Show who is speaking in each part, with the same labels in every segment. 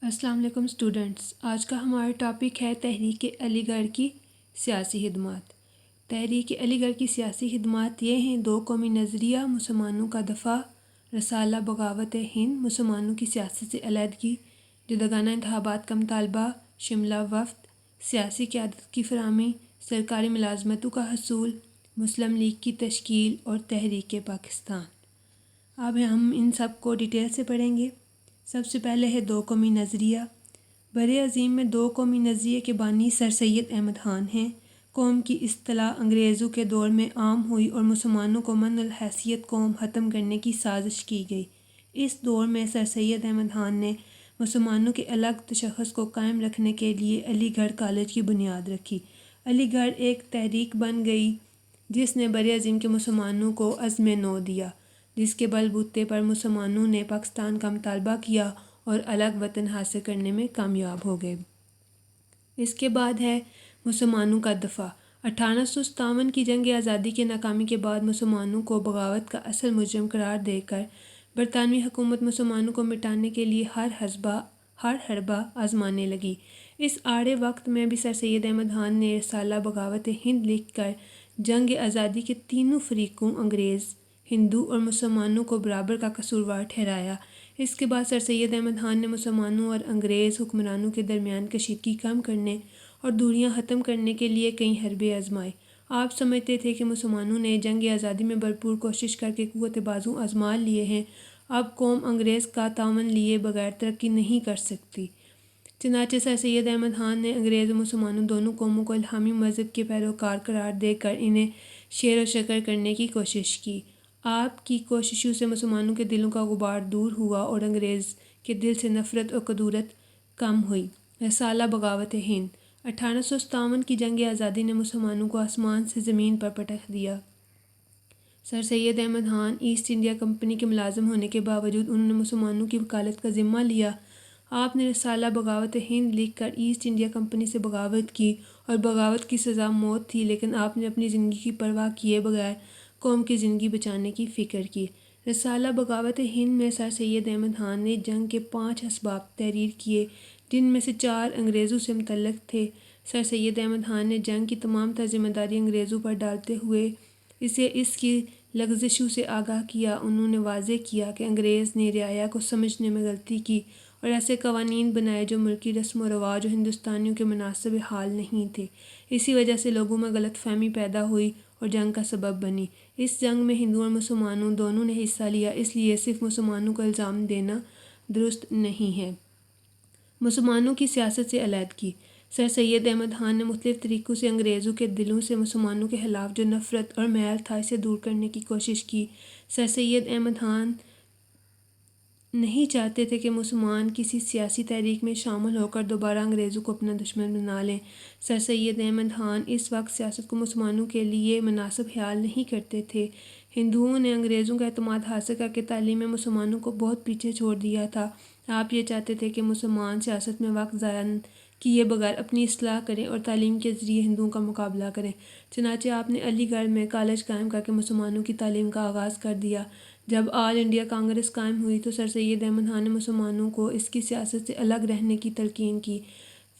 Speaker 1: السلام علیکم اسٹوڈنٹس، آج کا ہمارا ٹاپک ہے تحریک علی گڑھ کی سیاسی خدمات۔ تحریک علی گڑھ کی سیاسی خدمات یہ ہیں: دو قومی نظریہ، مسلمانوں کا دفاع، رسالہ بغاوت ہند، مسلمانوں کی سیاست سے علیحدگی، جداگانہ انتخابات کا مطالبہ، شملہ وفد، سیاسی قیادت کی فراہمی، سرکاری ملازمتوں کا حصول، مسلم لیگ کی تشکیل اور تحریک پاکستان۔ اب ہم ان سب کو ڈیٹیل سے پڑھیں گے۔ سب سے پہلے ہے دو قومی نظریہ۔ بر عظیم میں دو قومی نظریے کے بانی سر سید احمد خان ہیں۔ قوم کی اصطلاح انگریزوں کے دور میں عام ہوئی اور مسلمانوں کو من الحیثیت قوم ختم کرنے کی سازش کی گئی۔ اس دور میں سر سید احمد خان نے مسلمانوں کے الگ تشخص کو قائم رکھنے کے لیے علی گڑھ کالج کی بنیاد رکھی۔ علی گڑھ ایک تحریک بن گئی جس نے بر اعظم کے مسلمانوں کو عزم نو دیا، جس کے بل بوتے پر مسلمانوں نے پاکستان کا مطالبہ کیا اور الگ وطن حاصل کرنے میں کامیاب ہو گئے۔ اس کے بعد ہے مسلمانوں کا دفاع۔ 1857 کی جنگ آزادی کی ناکامی کے بعد مسلمانوں کو بغاوت کا اصل مجرم قرار دے کر برطانوی حکومت مسلمانوں کو مٹانے کے لیے ہر حربہ آزمانے لگی۔ اس آڑے وقت میں بھی سر سید احمد خان نے رسالہ بغاوت ہند لکھ کر جنگ آزادی کے تینوں فریقوں انگریز، ہندو اور مسلمانوں کو برابر کا قصوروار ٹھہرایا۔ اس کے بعد سر سید احمد خان نے مسلمانوں اور انگریز حکمرانوں کے درمیان کشیدگی کم کرنے اور دوریاں ختم کرنے کے لیے کئی حربے آزمائے۔ آپ سمجھتے تھے کہ مسلمانوں نے جنگ آزادی میں بھرپور کوشش کر کے قوت بازو آزما لیے ہیں، اب قوم انگریز کا تعاون لیے بغیر ترقی نہیں کر سکتی۔ چنانچہ سر سید احمد خان نے انگریز اور مسلمانوں دونوں قوموں کو الہامی مذہب کے پیروکار قرار دے کر انہیں شیر و شکر کرنے کی کوشش کی۔ آپ کی کوششوں سے مسلمانوں کے دلوں کا غبار دور ہوا اور انگریز کے دل سے نفرت اور کدورت کم ہوئی۔ رسالہ بغاوت ہند۔ 1857 کی جنگ آزادی نے مسلمانوں کو آسمان سے زمین پر پٹخ دیا۔ Sir Syed Ahmad Khan East India Company کے ملازم ہونے کے باوجود انہوں نے مسلمانوں کی وکالت کا ذمہ لیا۔ آپ نے رسالہ بغاوت ہند لکھ کر ایسٹ انڈیا کمپنی سے بغاوت کی اور بغاوت کی سزا موت تھی، لیکن آپ نے اپنی زندگی کی پرواہ کیے بغیر قوم کی زندگی بچانے کی فکر کی۔ رسالہ بغاوت ہند میں سر سید احمد خان نے جنگ کے 5 اسباب تحریر کیے، جن میں سے 4 انگریزوں سے متعلق تھے۔ سر سید احمد خان نے جنگ کی تمام تر ذمہ داری انگریزوں پر ڈالتے ہوئے اسے اس کی لغزشوں سے آگاہ کیا۔ انہوں نے واضح کیا کہ انگریز نے رعایا کو سمجھنے میں غلطی کی اور ایسے قوانین بنائے جو ملکی رسم و رواج اور ہندوستانیوں کے مناسب حال نہیں تھے۔ اسی وجہ سے لوگوں میں غلط فہمی پیدا ہوئی اور جنگ کا سبب بنی۔ اس جنگ میں ہندوؤں اور مسلمانوں دونوں نے حصہ لیا، اس لیے صرف مسلمانوں کو الزام دینا درست نہیں ہے۔ مسلمانوں کی سیاست سے علیحدگی۔ سر سید احمد خان نے مختلف طریقوں سے انگریزوں کے دلوں سے مسلمانوں کے خلاف جو نفرت اور میل تھا اسے دور کرنے کی کوشش کی۔ سر سید احمد خان نہیں چاہتے تھے کہ مسلمان کسی سیاسی تحریک میں شامل ہو کر دوبارہ انگریزوں کو اپنا دشمن بنا لیں۔ سر سید احمد خان اس وقت سیاست کو مسلمانوں کے لیے مناسب خیال نہیں کرتے تھے۔ ہندوؤں نے انگریزوں کا اعتماد حاصل کر کے تعلیم میں مسلمانوں کو بہت پیچھے چھوڑ دیا تھا۔ آپ یہ چاہتے تھے کہ مسلمان سیاست میں وقت ضائع کیے بغیر اپنی اصلاح کریں اور تعلیم کے ذریعے ہندوؤں کا مقابلہ کریں۔ چنانچہ آپ نے علی گڑھ میں کالج قائم کر کے مسلمانوں کی تعلیم کا آغاز کر دیا۔ جب آل انڈیا کانگریس قائم ہوئی تو سر سید احمد خان نے مسلمانوں کو اس کی سیاست سے الگ رہنے کی تلقین کی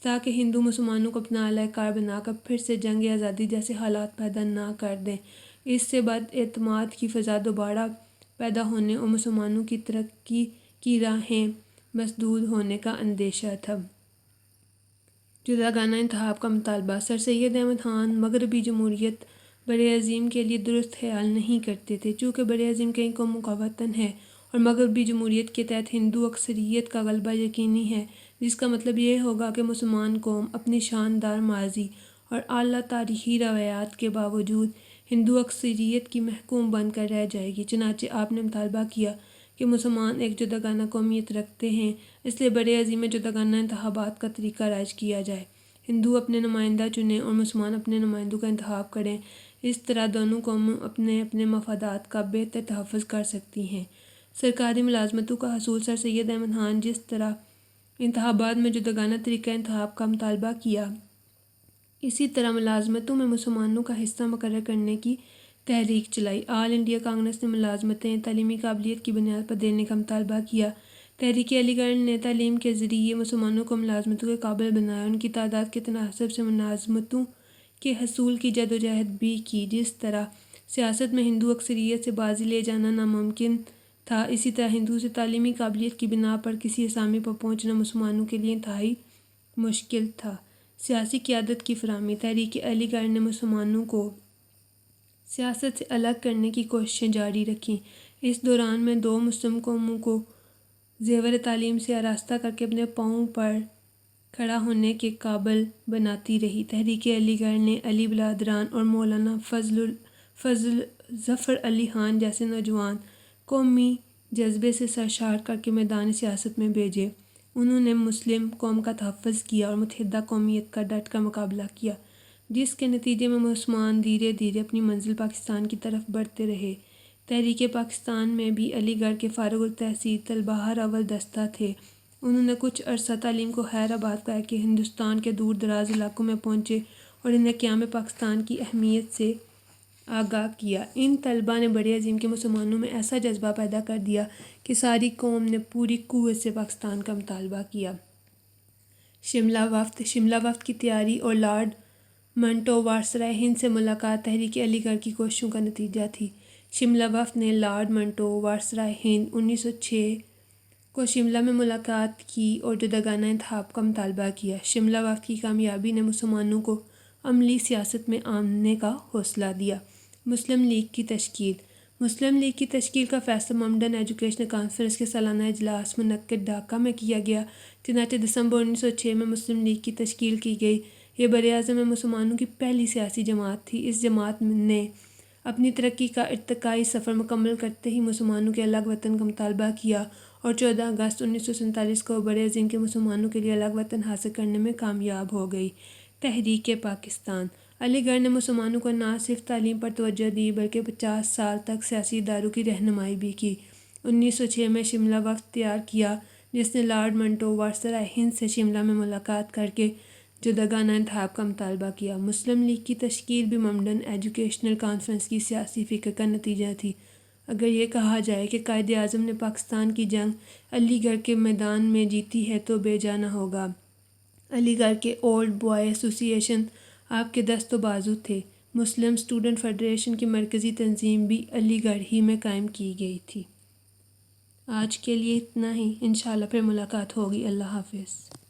Speaker 1: تاکہ ہندو مسلمانوں کو اپنا اعلی کار بنا کر پھر سے جنگ آزادی جیسے حالات پیدا نہ کر دیں۔ اس سے بد اعتماد کی فضا دوبارہ پیدا ہونے اور مسلمانوں کی ترقی کی راہیں مسدود ہونے کا اندیشہ تھا۔ جداگانہ انتخاب کا مطالبہ۔ سر سید احمد خان مغربی جمہوریت براعظم کے لیے درست خیال نہیں کرتے تھے، چونکہ براعظم کئی قوموں کا وطن ہے اور مغربی جمہوریت کے تحت ہندو اکثریت کا غلبہ یقینی ہے، جس کا مطلب یہ ہوگا کہ مسلمان قوم اپنی شاندار ماضی اور اعلیٰ تاریخی روایات کے باوجود ہندو اکثریت کی محکوم بن کر رہ جائے گی۔ چنانچہ آپ نے مطالبہ کیا کہ مسلمان ایک جداگانہ قومیت رکھتے ہیں، اس لیے براعظم میں جداگانہ انتخابات کا طریقہ رائج کیا جائے، ہندو اپنے نمائندہ چنیں اور مسلمان اپنے نمائندوں کا انتخاب کریں۔ اس طرح دونوں قومیں اپنے اپنے مفادات کا بہتر تحفظ کر سکتی ہیں۔ سرکاری ملازمتوں کا حصول۔ سر سید احمد خان جس طرح انتخابات میں جداگانہ طریقہ انتخاب کا مطالبہ کیا، اسی طرح ملازمتوں میں مسلمانوں کا حصہ مقرر کرنے کی تحریک چلائی۔ آل انڈیا کانگریس نے ملازمتیں تعلیمی قابلیت کی بنیاد پر دینے کا مطالبہ کیا، تحریک علی گڑھ نے تعلیم کے ذریعے مسلمانوں کو ملازمتوں کے قابل بنایا، ان کی تعداد کے تناسب سے ملازمتوں کے حصول کی جدوجہد بھی کی۔ جس طرح سیاست میں ہندو اکثریت سے بازی لے جانا ناممکن تھا، اسی طرح ہندو سے تعلیمی قابلیت کی بنا پر کسی اسامی پر پہنچنا مسلمانوں کے لیے انتہائی مشکل تھا۔ سیاسی قیادت کی فراہمی: تحریک علی گڑھ نے مسلمانوں کو سیاست سے الگ کرنے کی کوششیں جاری رکھیں۔ اس دوران میں دو مسلم قوموں کو زیور تعلیم سے آراستہ کرکے اپنے پاؤں پر کھڑا ہونے کے قابل بناتی رہی۔ تحریک علی گڑھ نے علی برادران اور مولانا فضل ظفر علی خان جیسے نوجوان قومی جذبے سے سرشار کرکے میدان سیاست میں بھیجے۔ انہوں نے مسلم قوم کا تحفظ کیا اور متحدہ قومیت کا ڈٹ کر مقابلہ کیا، جس کے نتیجے میں مسلمان دھیرے دھیرے اپنی منزل پاکستان کی طرف بڑھتے رہے۔ تحریک پاکستان میں بھی علی گڑھ کے فارغ التحصیل طلباء ہر اول دستہ تھے۔ انہوں نے کچھ عرصہ تعلیم کو خیرآباد کر کے ہندوستان کے دور دراز علاقوں میں پہنچے اور انہیں قیام پاکستان کی اہمیت سے آگاہ کیا۔ ان طلباء نے بڑے عظیم کے مسلمانوں میں ایسا جذبہ پیدا کر دیا کہ ساری قوم نے پوری قوت سے پاکستان کا مطالبہ کیا۔ شملہ وفد: شملہ وفد کی تیاری اور لارڈ منٹو وائسرائے ہند سے ملاقات تحریک علی گڑھ کی کوششوں کا نتیجہ تھی۔ شملہ وفد نے لارڈ منٹو وائسرائے ہند 1906 کو شملہ میں ملاقات کی اور جداگانہ انتخاب کا مطالبہ کیا۔ شملہ وفد کی کامیابی نے مسلمانوں کو عملی سیاست میں آنے کا حوصلہ دیا۔ مسلم لیگ کی تشکیل: مسلم لیگ کی تشکیل کا فیصلہ ممبٹن ایجوکیشنل کانفرنس کے سالانہ اجلاس منعقد ڈھاکہ میں کیا گیا۔ چنانچہ دسمبر 1906 میں مسلم لیگ کی تشکیل کی گئی۔ یہ براعظم مسلمانوں کی پہلی سیاسی جماعت تھی۔ اس جماعت نے اپنی ترقی کا ارتقائی سفر مکمل کرتے ہی مسلمانوں کے الگ وطن کا مطالبہ کیا اور 14 اگست 1947 کو برعظم کے مسلمانوں کے لیے الگ وطن حاصل کرنے میں کامیاب ہو گئی۔ تحریک پاکستان: علی گڑھ نے مسلمانوں کو نہ صرف تعلیم پر توجہ دی بلکہ 50 سال تک سیاسی اداروں کی رہنمائی بھی کی۔ 1906 میں شملہ وفد تیار کیا جس نے لارڈ منٹو وائسرائے ہند سے شملہ میں ملاقات کرکے جداگانہ انتخاب کا مطالبہ کیا۔ مسلم لیگ کی تشکیل بھی ممبٹن ایجوکیشنل کانفرنس کی سیاسی فکر کا نتیجہ تھی۔ اگر یہ کہا جائے کہ قائد اعظم نے پاکستان کی جنگ علی گڑھ کے میدان میں جیتی ہے تو بے جا نہ ہوگا۔ علی گڑھ کے اولڈ بوائے ایسوسی ایشن آپ کے دست و بازو تھے۔ مسلم اسٹوڈنٹ فیڈریشن کی مرکزی تنظیم بھی علی گڑھ ہی میں قائم کی گئی تھی۔ آج کے لیے اتنا ہی، انشاءاللہ پھر ملاقات ہوگی۔ اللہ حافظ۔